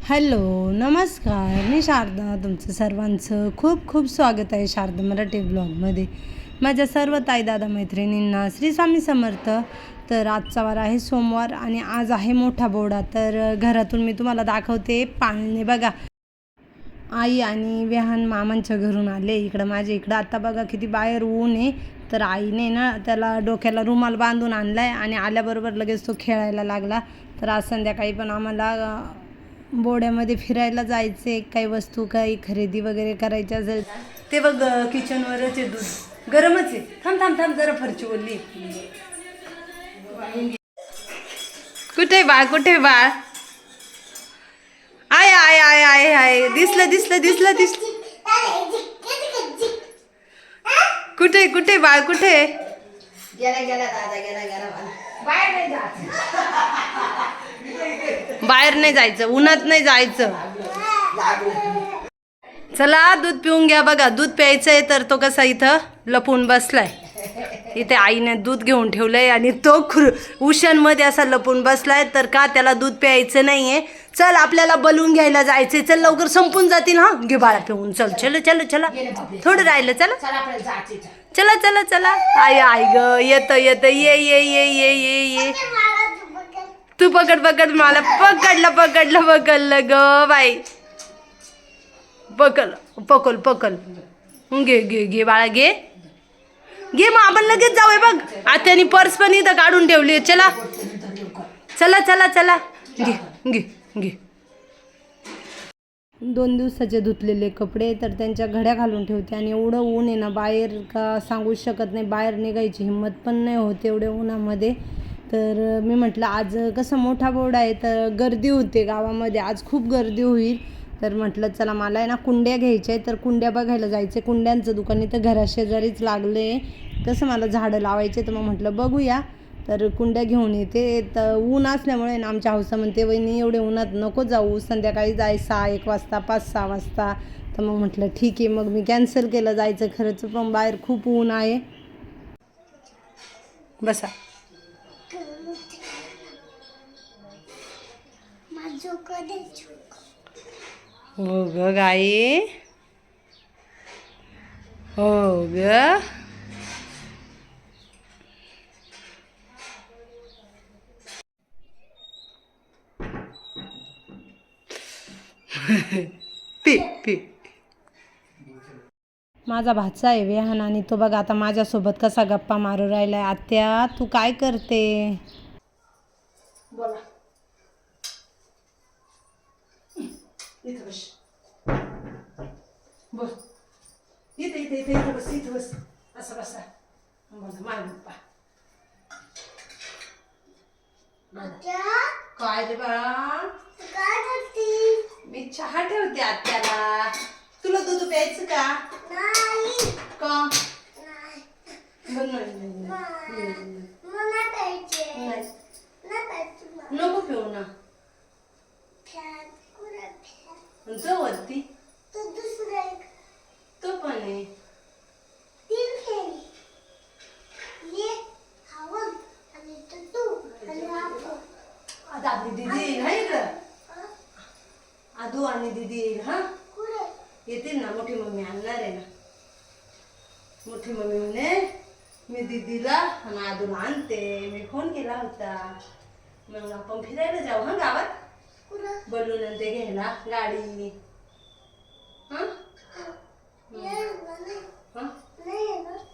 Hello नमस्कार, मी शारदा. तुमचं सर्वांचं खूप खूप स्वागत आहे शारदा मराठी ब्लॉगमध्ये. माझ्या सर्व ताई दादा मैत्रिणींना श्री स्वामी समर्थ. तर आजचा वार आहे सोमवार आणि आज आहे मोठा बोडा. तर घरातून मी तुम्हाला दाखवते पाळणे. बघा, आई आणि विहान मामांच्या घरून आले इकडं माझ्या इकडं. आता बघा किती बाहेर ऊन आहे. तर आईने ना त्याला डोक्याला रुमाल बांधून आणलाय आणि आल्याबरोबर लगेच तो खेळायला लागला. तर आज संध्याकाळी पण आम्हाला बोड्यामध्ये फिरायला जायचे. काही वस्तू काही खरेदी वगैरे करायची असेल ते बघ किचनवरच आहे. दूध गरमच आहे. थांब थांब थांब जरा फरची बोलली. कुठे बाळ, कुठे बाळ? I I I I I दिसलं दिसलं दिसलं दिसलं. कुठे कुठे बाळ, कुठे? गेला गेला दादा, गेला गेला. बाहेर नाही जायचं. बाहेर नाही जायचं, उन्हात नाही जायचं. चला दूध पिऊन घ्या. बघा दूध प्यायचंय तर तो कसा इथं लपून बसलाय. इथे आईने दूध घेऊन ठेवलंय आणि तो उशांमध्ये असा लपून बसलाय. तर का त्याला दूध प्यायचं नाहीये. चल आपल्याला बलून घ्यायला जायचंय. चल लवकर संपून जातील. हा घे बाळा पिऊन. चल चल चल चला, थोडं राहिलं. चला चला चला चला. आई आई ग येत येत. ये ये ये ये ये ये. तू पकड पकड. मला पकडलं ग बाई. पकल पकल. घे घे घे बाळा, घे घे. मग आपण लगेच जाऊया. बघ आत्यानी पर्स पण इथं काढून ठेवली. चला चला चला चला. घे घे घे. 2 दिवसाचे धुतलेले कपडे तर त्यांच्या घड्या घालून ठेवते. आणि एवढं ऊन आहे ना बाहेर, का सांगू शकत नाही. बाहेर निघायची हिंमत पण नाही होत एवढ्या उन्हामध्ये. तर मी म्हटलं आज कसं मोठा बोर्ड आहे तर गर्दी होते गावामध्ये. आज खूप गर्दी होईल. तर म्हटलं चला मला आहे ना कुंड्या घ्यायच्या आहे. तर कुंड्या बघायला जायचे. कुंड्यांचं दुकान इथं घराशेजारीच लागलं आहे. कसं मला झाडं लावायचे तर मग म्हटलं बघूया. तर कुंड्या घेऊन येते. तर ऊन असल्यामुळे ना आमच्या हौसा म्हणते वहिनी एवढे उन्हात नको जाऊ, संध्याकाळी जाय 6-1 वाजता 5-6 वाजता. तर मग म्हटलं ठीक आहे. मग मी कॅन्सल केलं जायचं. खरंच पण बाहेर खूप ऊन आहे. बसा. हो ग गाई, हो ग. P P. माझा भाचा आहे विहान आणि तो बघा आता माझ्यासोबत कसा गप्पा मारू राहिलाय. आत्या तू काय करते? बोला. इथं बस. बस. इथं इथं इथं इथं बस. इथं बस. असं बसा. बोला मार पप्पा. काय रे बाळा? मी चहा ठेवते आत्याला. तुला दूध प्यायचं का? का? नको पिऊ ना. जो वरती तो पण आहे. दादी दीदी येईल हा इकडं. आदू आणि दीदी येईल. हा येतील ना. मोठी मम्मी आणणार आहे ना. मोठी मम्मी म्हणे मी दीदीला आणि आदूला आणते. मी फोन केला होता. मग आपण फिरायला जाऊ हा गावात. बलून ते घ्यायला गाडी. हा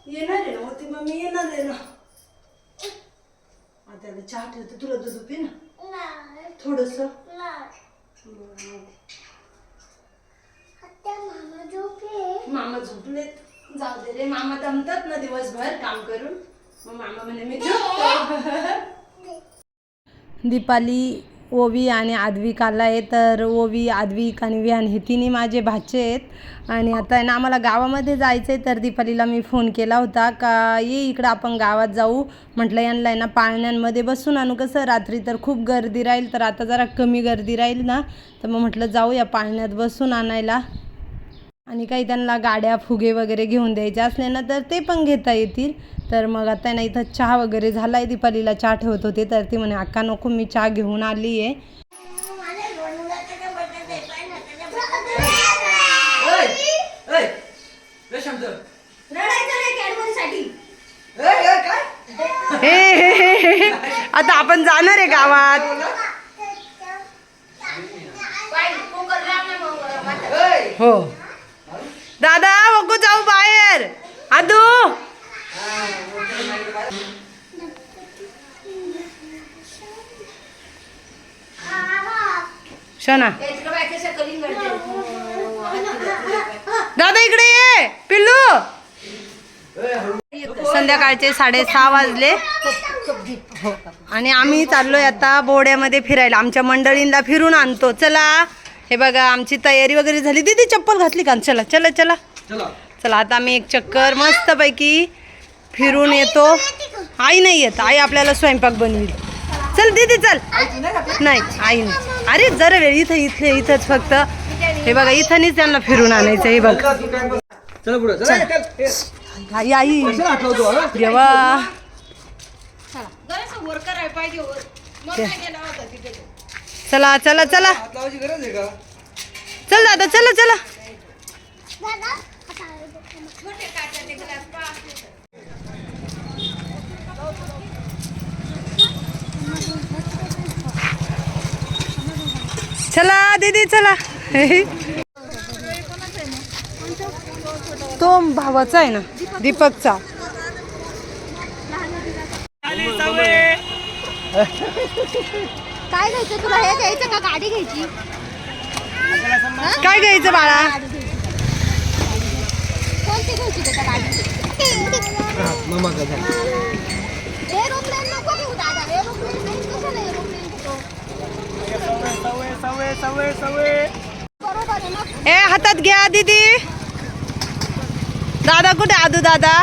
येणार आहे ना मोठी मम्मी, येणार आहे ना. त्याला चहा ठेवते. तुला दूध पी ना थोडस. मामा झोपलेत. जाऊ दे रे. मामा दमतात ना दिवसभर काम करून. मग मामा म्हणे मी झोपतो. दीपाली, ओवी आणि आद्विक आला आहे. तर ओवी, आद्विक आणि विहान हे तिन्ही माझे भाचे आहेत. आणि आता आहे ना आम्हाला गावामध्ये जायचं आहे. तर दीपालीला मी फोन केला होता का ये इकडं आपण गावात जाऊ. म्हटलं यांना आहे ना पाळण्यांमध्ये बसून आणू. कसं रात्री तर खूप गर्दी राहील. तर आता जरा कमी गर्दी राहील ना. तर मग म्हटलं जाऊया पाळण्यात बसून आणायला. आणि काही त्यांना गाड्या फुगे वगैरे घेऊन द्यायचे असले ना तर ते पण घेता येतील. तर मग आता ना इथं चहा वगैरे झाला आहे. दीपालीला चहा ठेवत होते तर ती म्हणे अक्का नको मी चहा घेऊन आली आहे. हे आता आपण जाणार आहे गावात. हो दादा बघू जाऊ बाहेर. आदू शना दादा इकडे ये पिल्लू. संध्याकाळचे 6:30 वाजले हो आणि आम्ही चाललोय आता बोड्यामध्ये फिरायला. आमच्या मंडळींना फिरून आणतो. चला हे बघा आमची तयारी वगैरे झाली. दीदी चप्पल घातली का? चला चला चला चला आता आम्ही एक चक्कर मस्तपैकी फिरून येतो. आई नाही येत, आई आपल्याला स्वयंपाक बनवील. चल दीदी चल. नाही आई नाही. अरे जरा वेळ इथंच फक्त हे बघा इथंच त्यांना फिरून आणायचं. हे बघ आई आई देवा. चला चला चला चल दादा चला चला. चला दीदी चला. तो भावाचा आहे ना दीपकचा. काय घ्यायचं तुला? हे घ्यायचं का गाडी घ्यायची? काय घ्यायचं बाळा? कोणती घ्यायची त्याच्या गाडी? एरोप्लेन नको घेऊ दादा. एरोप्लेन नाही. कशाला एरोप्लेन घेतो? बरोबर आहे मग. ए हातात घ्या दीदी. दादा कुठे? आदू दादा.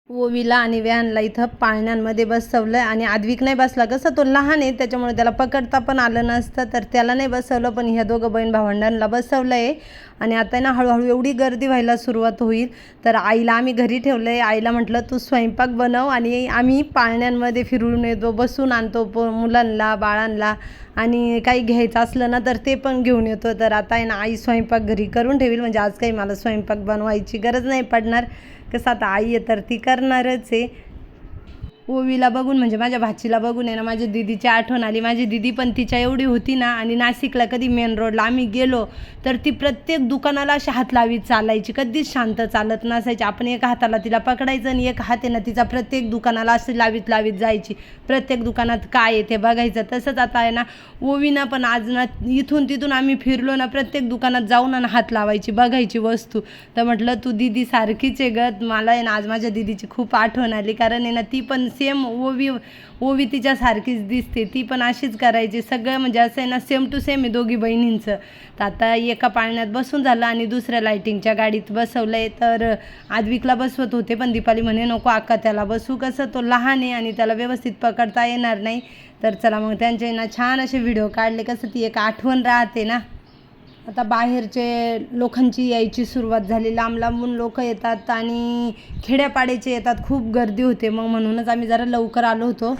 ओवीला आणि व्हॅनला इथं पाळण्यांमध्ये बसवलं आणि आद्विक नाही बसला. कसं तो लहान आहे त्याच्यामुळे त्याला पकडता पण आलं नसतं तर त्याला नाही बसवलं. पण ह्या दोघं बहीण भावंडांना बसवलं आहे. आणि आता ना हळूहळू एवढी गर्दी व्हायला सुरुवात होईल. तर आईला आम्ही घरी ठेवलं आहे. आईला म्हटलं तू स्वयंपाक बनव आणि आम्ही पाळण्यांमध्ये फिरून येतो, बसून आणतो मुलांना बाळांना. आणि काही घ्यायचं असलं ना तर ते पण घेऊन येतो. तर आता आहे ना आई स्वयंपाक घरी करून ठेवील. म्हणजे आज काही मला स्वयंपाक बनवायची गरज नाही पडणार. कसं आता आई आहे तर ती करणारच आहे. ओवीला बघून म्हणजे माझ्या भाचीला बघून आहे ना माझ्या दीदीची आठवण आली. माझी दीदी पण तिच्या एवढी होती ना. आणि नाशिकला कधी मेन रोडला आम्ही गेलो तर ती प्रत्येक दुकानाला अशी हात लावीत चालायची. कधीच शांत चालत नसायची. आपण एका हाताला तिला पकडायचं आणि एक हात आहे ना तिचा प्रत्येक दुकानाला अशी लावीत जायची. प्रत्येक दुकानात काय आहे ते बघायचं. तसंच आता आहे ना ओवीना पण आज ना इथून तिथून आम्ही फिरलो ना प्रत्येक दुकानात जाऊन आणि हात लावायची, बघायची वस्तू. तर म्हटलं तू दीदी सारखीच आहे गं. मला आहे ना आज माझ्या दीदीची खूप आठवण आली. कारण आहे ना ती पण सेम ओवी तिच्यासारखीच दिसते. ती पण अशीच करायची. सगळं म्हणजे असं आहे ना सेम टू सेम आहे दोघी बहिणींचं. तर आता एका पाळण्यात बसून झालं आणि दुसऱ्या लाईटिंगच्या गाडीत बसवलं आहे. तर आद्विकला बसवत होते पण दीपाली म्हणे नको अक्का त्याला बसू. कसं तो लहान आहे आणि त्याला व्यवस्थित पकडता येणार नाही. तर चला मग त्यांचे ना छान असे व्हिडिओ काढले. कसं ती एक आठवण राहते ना. आता बाहेरचे लोकांची यायची सुरुवात झाली. लांब लांबून लोक येतात आणि खेड्यापाड्याचे येतात. खूप गर्दी होते. मग म्हणूनच आम्ही जरा लवकर आलो होतो.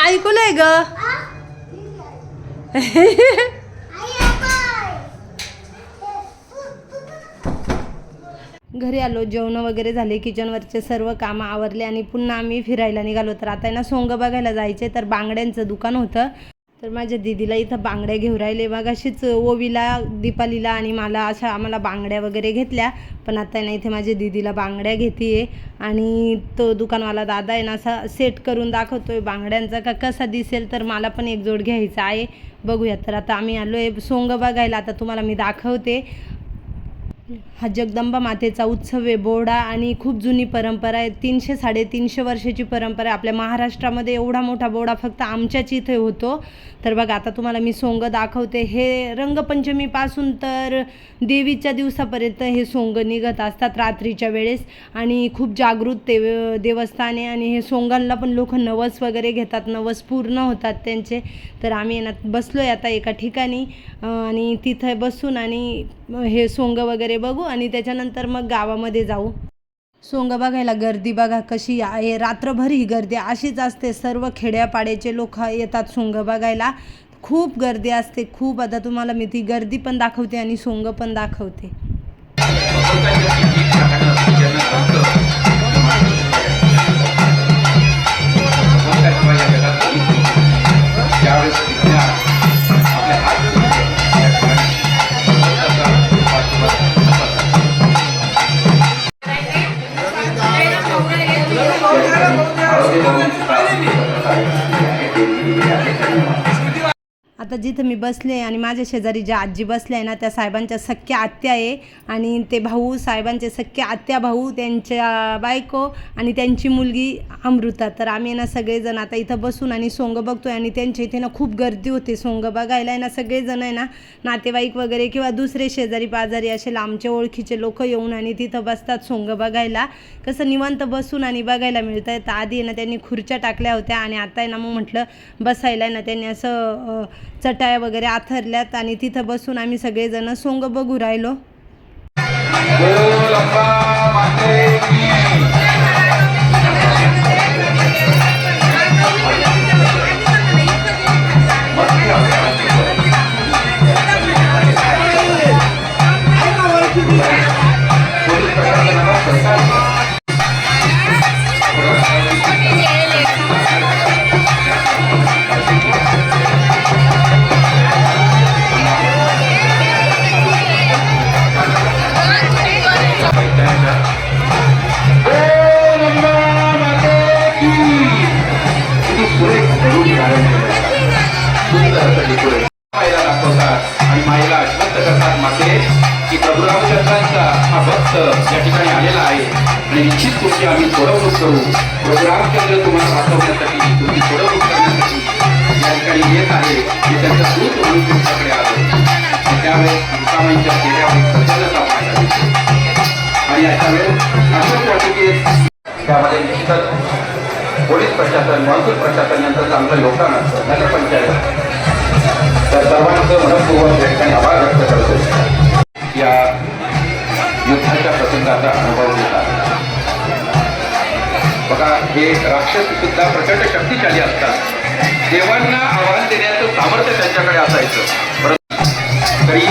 ऐकूलंय ग. घरी आलो, जेवण वगैरे झाले, किचनवरचे सर्व कामं आवरले आणि पुन्हा आम्ही फिरायला निघालो. तर आता ना सोंग बघायला जायचे. तर बांगड्यांचं दुकान होतं. तर माझ्या दीदीला इथं बांगड्या घेऊन राहिले. मग अशीच ओवीला, दीपालीला आणि मला अशा आम्हाला बांगड्या वगैरे घेतल्या. पण आता ना इथे माझ्या दीदीला बांगड्या घेते आहे. आणि तो दुकानवाला दादा आहे ना असा सेट करून दाखवतोय बांगड्यांचा का कसा दिसेल. तर मला पण एक जोड घ्यायचा आहे. बघूया. तर आता आम्ही आलो आहे सोंग बघायला. आता तुम्हाला मी दाखवते. हा जगदंबा मातेचा उत्सव आहे बोहडा आणि खूप जुनी परंपरा आहे. 300-350 वर्षाची परंपरा आहे. आपल्या महाराष्ट्रामध्ये एवढा मोठा बोहडा फक्त आमच्याच इथे होतो. तर बघा आता तुम्हाला मी सोंग दाखवते. हे रंगपंचमीपासून तर देवीच्या दिवसापर्यंत हे सोंग निघत असतात रात्रीच्या वेळेस आणि खूप जागृत देवस्थान आहे आणि हे सोंगांना पण लोक नवस वगैरे घेतात, नवस पूर्ण होतात त्यांचे. तर आम्ही ना बसलो आहे आता एका ठिकाणी आणि तिथे बसून आणि हे सोंग वगैरे बघू आणि त्याच्यानंतर मग गावामध्ये जाऊ. सोंग बघायला गर्दी बघा कशी आहे. रात्रभर ही गर्दी अशीच असते. सर्व खेड्यापाड्याचे लोक येतात सोंग बघायला. खूप गर्दी असते खूप. आता तुम्हाला मी ती गर्दी पण दाखवते आणि सोंग पण दाखवते. आता जिथं मी बसले आणि माझ्या शेजारी ज्या आजी बसल्या आहे ना त्या साहेबांच्या सख्या आत्या आहे आणि ते भाऊ साहेबांचे सख्या आत्या भाऊ त्यांच्या बायको आणि त्यांची मुलगी अमृता. तर आम्ही ना सगळेजण आता इथं बसून आणि सोंग बघतोय आणि त्यांच्या इथे ना खूप गर्दी होते सोंग बघायला आहे ना. सगळेजण आहे ना नातेवाईक वगैरे किंवा दुसरे शेजारी पाजारी असे लांबचे ओळखीचे लोक येऊन आणि तिथं बसतात सोंग बघायला. कसं निवांत बसून आणि बघायला मिळतं आहे. तर आधी आहे ना त्यांनी खुर्च्या टाकल्या होत्या आणि आता आहे ना मग म्हटलं बसायला आहे ना त्यांनी असं चटाया वगैरे आथरल्यात आणि तिथं बसून आम्ही सगळेजण सोंग बघू राहिलो. आणि माईला आश्वस्त करतात माते की प्रभू रामचंद्रांचा हा भक्त या ठिकाणी आलेला आहे आणि निश्चित तुमची आम्ही सोडवणूक करू. प्रभू रामचंद्र तुम्हाला वाचवण्यासाठी तुम्ही सोडवणूक करण्यासाठी या ठिकाणी येत आहे हे त्यांचं दूत म्हणून तुमच्याकडे आलं. त्यावेळेस तुकामाईंच्या चेहऱ्यावर प्रसन्नता पाहायला मिळते आणि अशा वेळेस असंच वाटतं की त्यामध्ये निश्चितच पोलीस प्रशासन महसूल प्रशासन यांचं चांगलं योगदान असतं. नगरपंचायत तर सर्वांचं मनपूर्वक या ठिकाणी आभार व्यक्त करतो. या युद्धाच्या प्रसंगाचा अनुभव घेतात. बघा हे राक्षस सुद्धा प्रचंड शक्तिशाली असतात. देवांना आव्हान देण्याचं सामर्थ्य त्यांच्याकडे असायचं परंतु तरी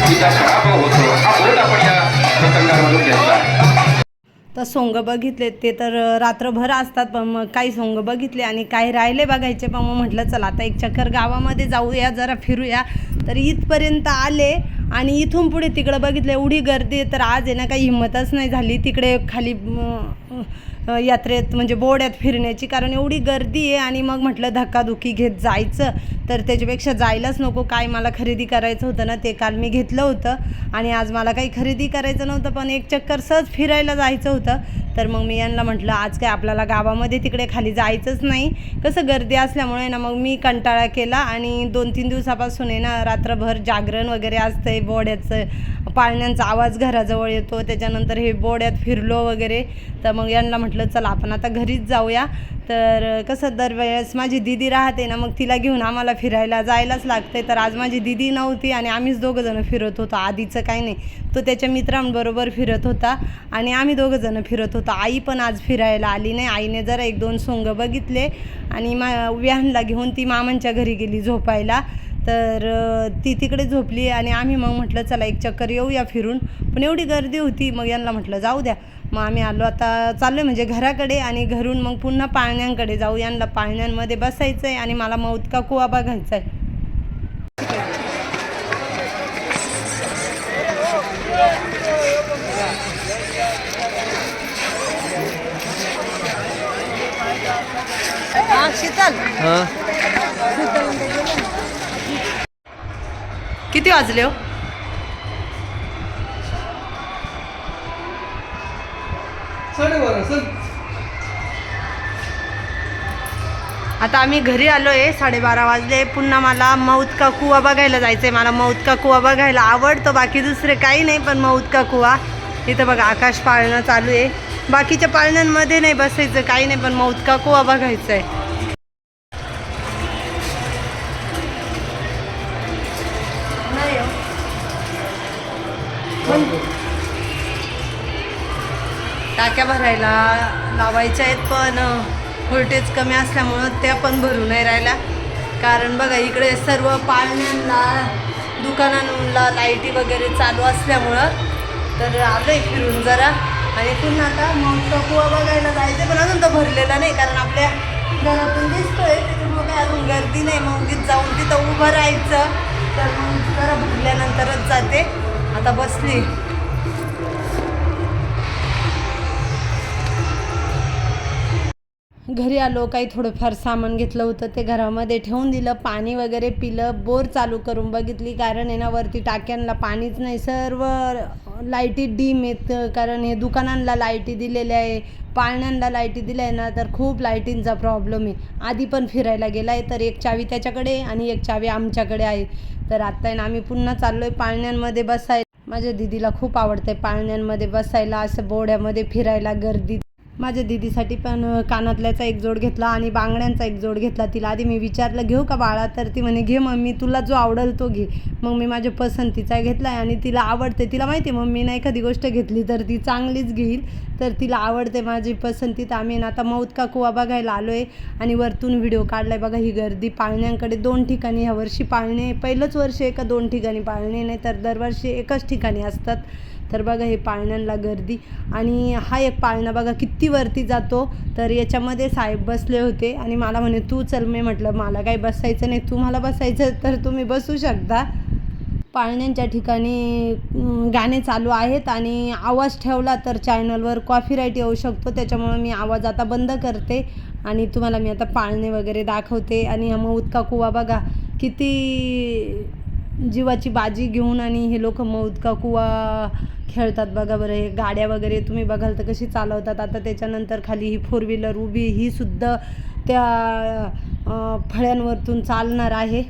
तिचा पराभव होतो. हा बोध आपण या प्रसंगामधून घेतला. तर सोंग बघितले ते तर रात्रभर असतात पण मग काही सोंग बघितले आणि काही राहिले बघायचे. पण मग म्हटलं चला आता एक चक्कर गावामध्ये जाऊया जरा फिरूया. तर इथपर्यंत आले आणि इथून पुढे तिकडं बघितलं एवढी गर्दी आहे. तर आज आहे ना काही हिंमतच नाही झाली तिकडे खाली यात्रेत म्हणजे बोहड्यात फिरण्याची, कारण एवढी गर्दी आहे. आणि मग म्हटलं धक्काधुक्की घेत जायचं तर त्याच्यापेक्षा जायलाच नको. काय मला खरेदी करायचं होतं ना ते काल मी घेतलं होतं आणि आज मला काही खरेदी करायचं नव्हतं पण एक चक्कर सहज फिरायला जायचं होतं. तर मग मी यांना म्हटलं आज काय आपल्याला गावामध्ये तिकडे खाली जायचंच नाही, कसं गर्दी असल्यामुळे ना मग मी कंटाळा केला आणि 2-3 दिवसापासून आहे ना रात्रभर जागरण वगैरे असतंय. बोहड्याचं पाळण्यांचा आवाज घराजवळ येतो. त्याच्यानंतर हे बोहड्यात फिरलो वगैरे. तर मग यांना म्हटलं चला आपण आता घरीच जाऊया. तर कसं दरवेळेस माझी दीदी राहते ना मग तिला घेऊन आम्हाला फिरायला जायलाच लागते. तर आज माझी दीदी नव्हती आणि आम्हीच दोघंजणं फिरत होतो. आधीचं काही नाही, तो त्याच्या मित्रांबरोबर फिरत होता आणि आम्ही दोघंजणं फिरत होतो. आई पण आज फिरायला आली नाही. आईने जरा 1-2 सोंग बघितले आणि विहानला घेऊन ती मामांच्या घरी गेली झोपायला. तर ती तिकडे झोपली आणि आम्ही मग म्हटलं चला एक चक्कर येऊया फिरून. पण एवढी गर्दी होती मग यांना म्हटलं जाऊ द्या. मग आम्ही आलो आता चाललो म्हणजे घराकडे आणि घरून मग पुन्हा पाळण्यांकडे जाऊ. यांना पाळण्यांमध्ये बसायचं आहे आणि मला मौत का कुवा बघायचा आहे. शीतल किती वाजले हो? आता आम्ही घरी आलो आहे, 12:30 वाजले. पुन्हा मला मौत का कुवा बघायला जायचं आहे. मला मौत का कुवा बघायला आवडतो, बाकी दुसरे काही नाही, पण मौत का कुवा इथं बघा आकाश पाळणं चालू आहे. बाकीच्या पाळण्यांमध्ये नाही बसायचं, काही नाही, पण मौत का कुवा बघायचं आहे. नाही हो. टाक्या भरायला लावायच्या आहेत, पण व्होल्टेज कमी असल्यामुळं त्या पण भरू नाही राहिल्या. कारण बघा इकडे सर्व पाळण्यांना दुकानांना लाईटी वगैरे चालू असल्यामुळं तर आलोय फिरून जरा. आणि पुन्हा आता मौत कुवा बघायला जायचं, पण अजून तो भरलेला नाही, कारण आपल्या घरातून दिसतोय त्याच्यामुळं काही अजून गर्दी नाही. मग उगीच जाऊन तिथं उभं राहायचं, तर मग जरा भरल्यानंतरच जाते. आता बसली. घरी आलो, काही थोडंफार सामान घेतलं होतं ते घरामध्ये ठेवून दिलं, पाणी वगैरे पिलं, बोर चालू करून बघितली. कारण आहे ना वरती टाक्यांना पाणीच नाही, सर्व लाईटी डीम आहेत. कारण हे दुकानांना लाईटी दिलेल्या आहे, पाळण्यांना लाईटी दिल्या आहे ना, तर खूप लाईटींचा प्रॉब्लेम आहे. आधी पण फिरायला गेला आहे, तर एक चावी त्याच्याकडे आणि एक चावी आमच्याकडे आहे. तर आत्ता आहे ना आम्ही पुन्हा चाललो आहे पाळण्यांमध्ये बसायला. माझ्या दीदीला खूप आवडतं आहे पाळण्यांमध्ये बसायला, असं बोड्यामध्ये फिरायला, गर्दीत. माझ्या दीदीसाठी पण कानातल्याचा एक जोड घेतला आणि बांगड्यांचा एक जोड घेतला. तिला आधी मी विचारलं घेऊ का बाळा, तर ती म्हणे घे मम्मी, तुला जो आवडेल तो घे. मग मी माझ्या पसंतीचा घेतला आहे आणि तिला आवडते. तिला माहिती आहे मम्मीने एखादी गोष्ट घेतली तर ती चांगलीच घेईल, तर तिला आवडते माझी पसंती. तर आम्ही आता मौत का कुवा बघायला आलो आहे आणि वरतून व्हिडिओ काढला आहे. बघा ही गर्दी पाळण्यांकडे 2 ठिकाणी ह्यावर्षी पाळणे, पहिलंच वर्ष आहे का 2 ठिकाणी पाळणे, नाही तर दरवर्षी एकच ठिकाणी असतात. तर बघा हे पाळण्यांना गर्दी. आणि हा एक पाळणा बघा किती वरती जातो, तर याच्यामध्ये साहेब बसले होते आणि मला म्हणे तू चल. मी म्हटलं मला काही बसायचं नाही, तुम्हाला बसायचं तर तुम्ही बसू शकता. पाळण्यांच्या ठिकाणी गाणे चालू आहेत आणि आवाज ठेवला तर चॅनलवर कॉपीराईट येऊ शकतो, त्याच्यामुळं मी आवाज आता बंद करते आणि तुम्हाला मी आता पाळणे वगैरे दाखवते. आणि हा मौत का कुवा बघा किती जीवाची बाजी घेऊन आणि हे लोक मौत का कुवा खेळतात. बघा बरं, हे गाड्या वगैरे तुम्ही बघाल तर कशी चालवतात. आता त्याच्यानंतर खाली ही 4 व्हीलर उभी, ही सुद्धा त्या फळ्यांवरतून चालणार आहे.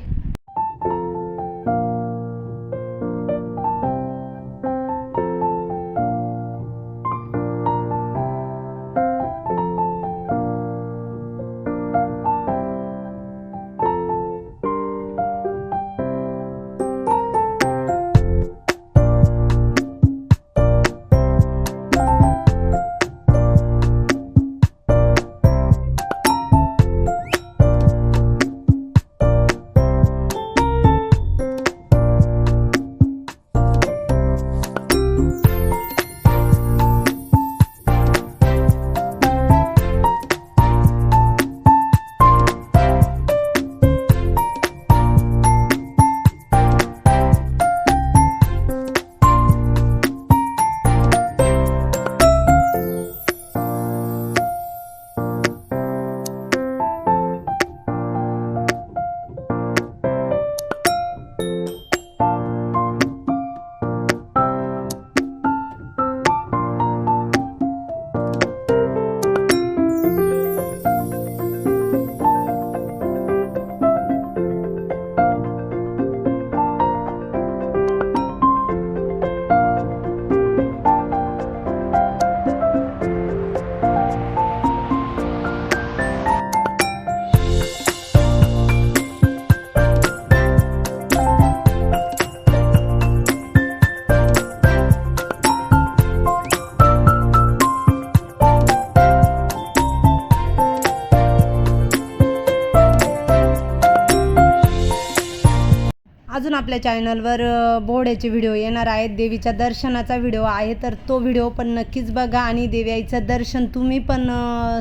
अजून आपल्या चॅनलवर बोहड्याचे व्हिडिओ येणार आहेत, देवीच्या दर्शनाचा व्हिडिओ आहे, तर तो व्हिडिओ पण नक्कीच बघा आणि देवीचं दर्शन तुम्ही पण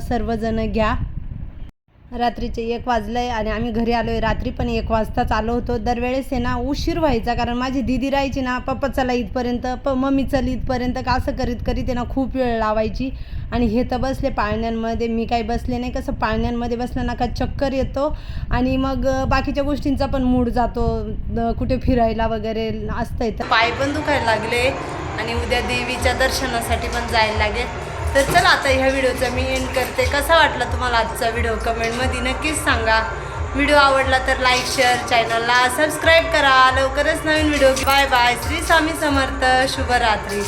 सर्वजण घ्या. रात्रीचे 1 वाजले आणि आम्ही घरी आलो आहे. रात्री पण 1 वाजताच आलो होतो. दरवेळेस आहे ना उशीर व्हायचा, कारण माझी दीदी राहायची ना, पप्पा चला इथपर्यंत, मम्मी चल इथपर्यंत, का असं करीत करीत आहे ना खूप वेळ लावायची. आणि हे तर बसले पाळण्यांमध्ये, मी काही बसले नाही. कसं पाळण्यांमध्ये बसलं ना का चक्कर येतो आणि मग बाकीच्या गोष्टींचा पण मूड जातो, कुठे फिरायला वगैरे असतं. तर पाय पण दुखायला लागले आणि उद्या देवीच्या दर्शनासाठी पण जायला लागेल. तर चला आता ह्या व्हिडिओचा मी एंड करते. कसा वाटला तुम्हाला आजचा व्हिडिओ कमेंटमध्ये नक्कीच सांगा. व्हिडिओ आवडला तर लाईक शेअर, चॅनलला सबस्क्राईब करा. लवकरच नवीन video. Bye bye. Shri Swami Samarth. शुभरात्री.